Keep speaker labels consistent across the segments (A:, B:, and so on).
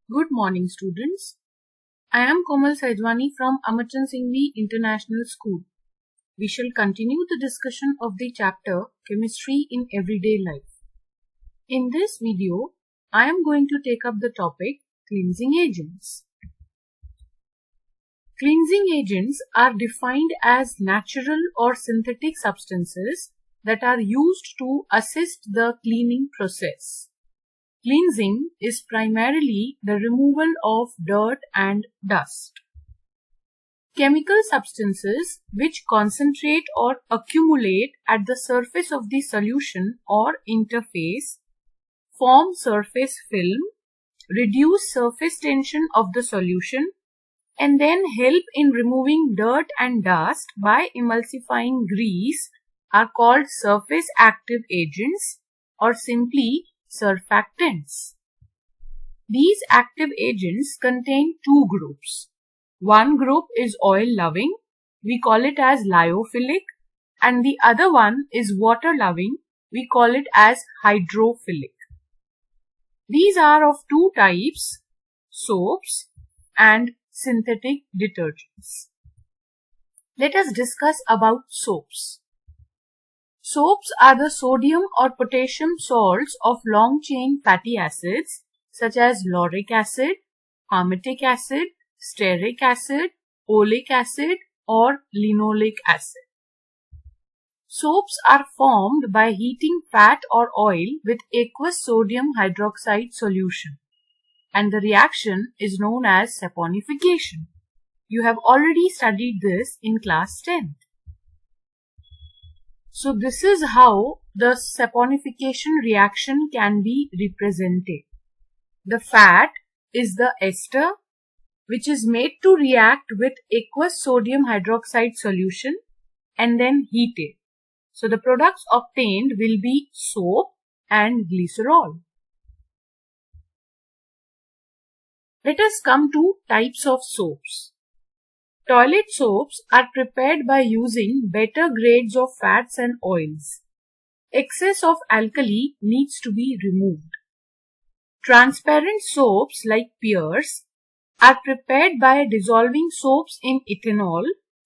A: Good morning, students. I am Komal Saidwani from Amarchand Singhvi International School. We shall continue the discussion of the chapter Chemistry in Everyday Life. In this video, I am going to take up the topic Cleansing Agents. Cleansing agents are defined as natural or synthetic substances that are used to assist the cleaning process. Cleansing is primarily the removal of dirt and dust. Chemical substances which concentrate or accumulate at the surface of the solution or interface form surface film, reduce surface tension of the solution, and then help in removing dirt and dust by emulsifying grease are called surface active agents or simply surfactants. These active agents contain two groups. One group is oil loving, we call it as lyophilic, and the other one is water loving, we call it as hydrophilic. These are of two types, soaps and synthetic detergents. Let us discuss about soaps. Soaps are the sodium or potassium salts of long-chain fatty acids such as lauric acid, palmitic acid, stearic acid, oleic acid, or linoleic acid. Soaps are formed by heating fat or oil with aqueous sodium hydroxide solution, and the reaction is known as saponification. You have already studied this in class 10th. So this is how the saponification reaction can be represented. The fat is the ester which is made to react with aqueous sodium hydroxide solution and then heated. So the products obtained will be soap and glycerol. Let us come to types of soaps. Toilet soaps are prepared by using better grades of fats and oils. Excess of alkali needs to be removed. Transparent soaps like Pears are prepared by dissolving soaps in ethanol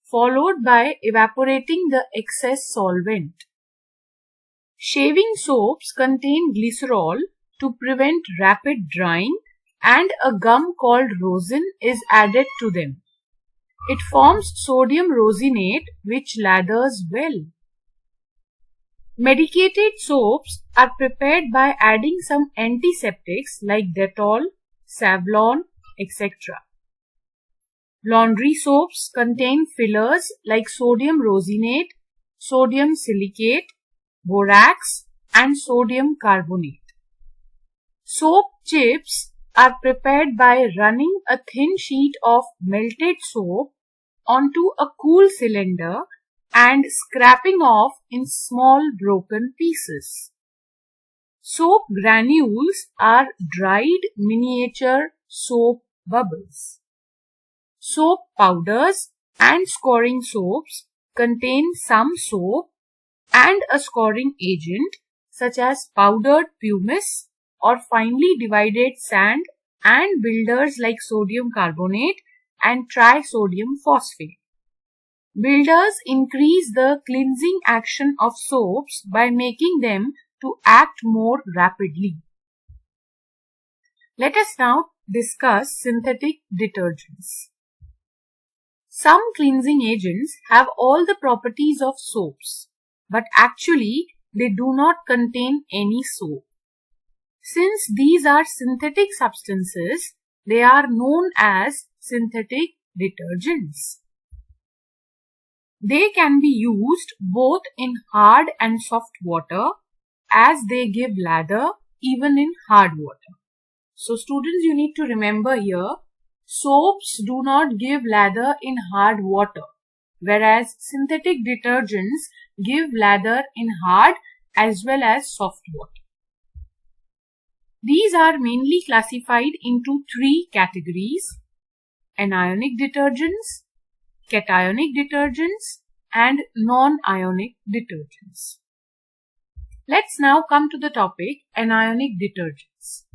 A: followed by evaporating the excess solvent. Shaving soaps contain glycerol to prevent rapid drying, and a gum called rosin is added to them. It forms sodium rosinate which lathers well. Medicated soaps are prepared by adding some antiseptics like Dettol, Savlon, etc. Laundry soaps contain fillers like sodium rosinate, sodium silicate, borax, and sodium carbonate. Soap chips are prepared by running a thin sheet of melted soap onto a cool cylinder and scraping off in small broken pieces. Soap granules are dried miniature soap bubbles. Soap powders and scoring soaps contain some soap and a scoring agent such as powdered pumice or finely divided sand and builders like sodium carbonate and trisodium phosphate. Builders increase the cleansing action of soaps by making them to act more rapidly. Let us now discuss synthetic detergents. Some cleansing agents have all the properties of soaps, but actually they do not contain any soap. Since these are synthetic substances, they are known as synthetic detergents. They can be used both in hard and soft water as they give lather even in hard water. So students, you need to remember here, soaps do not give lather in hard water, whereas synthetic detergents give lather in hard as well as soft water. These are mainly classified into three categories: anionic detergents, cationic detergents, and non-ionic detergents. Let's now come to the topic anionic detergents.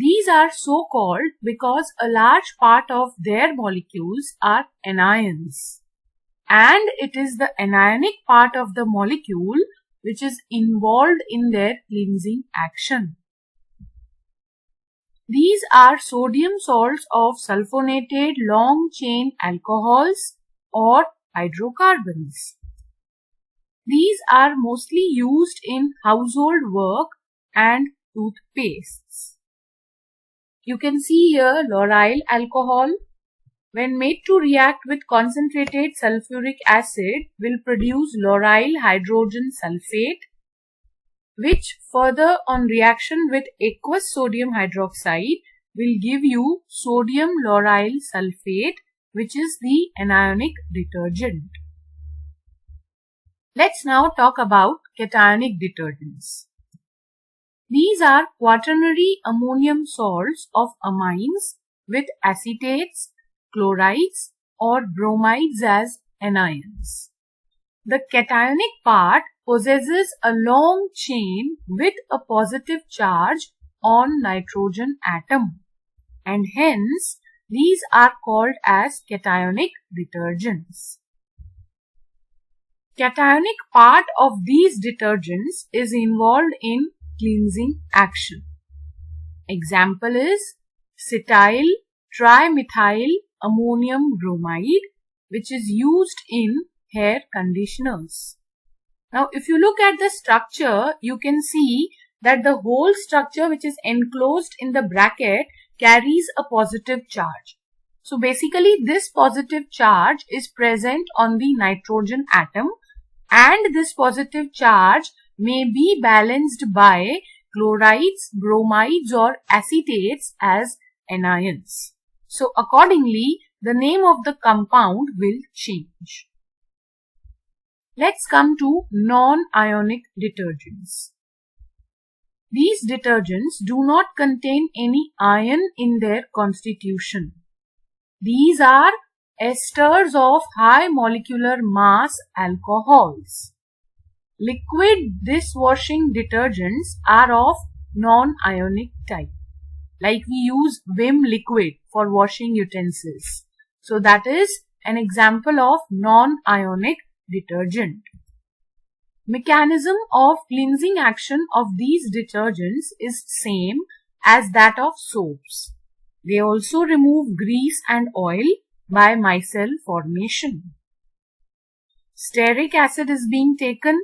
A: These are so called because a large part of their molecules are anions. And it is the anionic part of the molecule which is involved in their cleansing action. These are sodium salts of sulfonated long-chain alcohols or hydrocarbons. These are mostly used in household work and toothpastes. You can see here lauryl alcohol. When made to react with concentrated sulfuric acid will produce lauryl hydrogen sulfate, which further on reaction with aqueous sodium hydroxide will give you sodium lauryl sulfate, which is the anionic detergent. Let's now talk about cationic detergents. These are quaternary ammonium salts of amines with acetates, chlorides or bromides as anions. The cationic part possesses a long chain with a positive charge on nitrogen atom, and hence these are called as cationic detergents. Cationic part of these detergents is involved in cleansing action. Example is cetyl trimethyl ammonium bromide, which is used in hair conditioners. Now, if you look at the structure, you can see that the whole structure which is enclosed in the bracket carries a positive charge. So, basically this positive charge is present on the nitrogen atom, and this positive charge may be balanced by chlorides, bromides or acetates as anions. So, accordingly, the name of the compound will change. Let's come to non-ionic detergents. These detergents do not contain any ion in their constitution. These are esters of high molecular mass alcohols. Liquid dishwashing detergents are of non-ionic type. Like we use Vim liquid for washing utensils. So that is an example of non-ionic detergent. Mechanism of cleansing action of these detergents is same as that of soaps. They also remove grease and oil by micelle formation. Stearic acid is being taken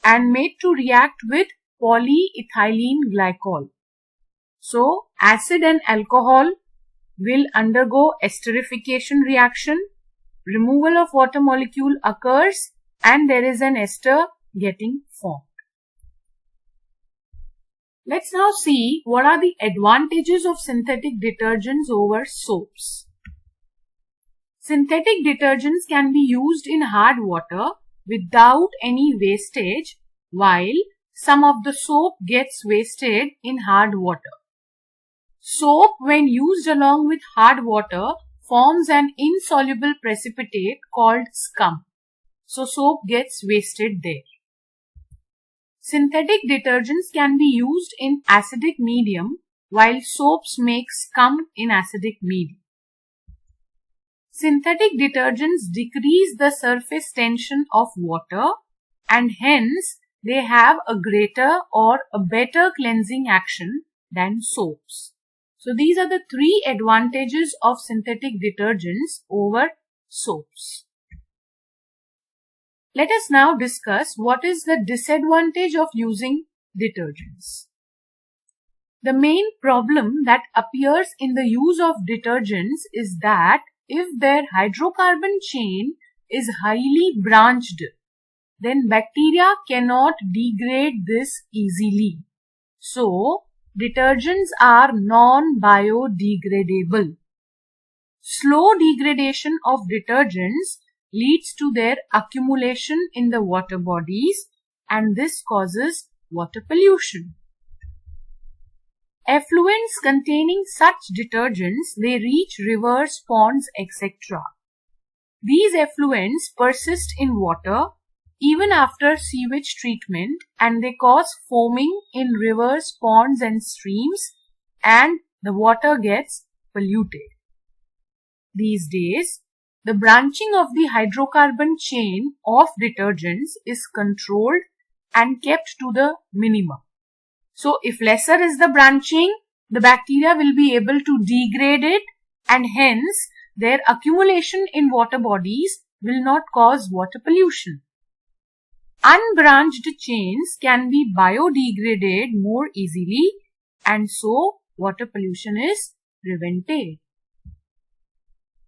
A: and made to react with polyethylene glycol. So, acid and alcohol will undergo esterification reaction, removal of water molecule occurs and there is an ester getting formed. Let's now see what are the advantages of synthetic detergents over soaps. Synthetic detergents can be used in hard water without any wastage, while some of the soap gets wasted in hard water. Soap, when used along with hard water, forms an insoluble precipitate called scum. So, soap gets wasted there. Synthetic detergents can be used in acidic medium, while soaps make scum in acidic medium. Synthetic detergents decrease the surface tension of water and hence they have a greater or a better cleansing action than soaps. So, these are the three advantages of synthetic detergents over soaps. Let us now discuss what is the disadvantage of using detergents. The main problem that appears in the use of detergents is that if their hydrocarbon chain is highly branched, then bacteria cannot degrade this easily. So, detergents are non-biodegradable. Slow degradation of detergents leads to their accumulation in the water bodies and this causes water pollution. Effluents containing such detergents, they reach rivers, ponds, etc. These effluents persist in water even after sewage treatment and they cause foaming in rivers, ponds and streams and the water gets polluted. These days, the branching of the hydrocarbon chain of detergents is controlled and kept to the minimum. So, if lesser is the branching, the bacteria will be able to degrade it, and hence their accumulation in water bodies will not cause water pollution. Unbranched chains can be biodegraded more easily, and so water pollution is prevented.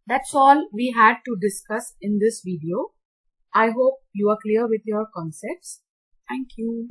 A: That's all we had to discuss in this video. I hope you are clear with your concepts. Thank you.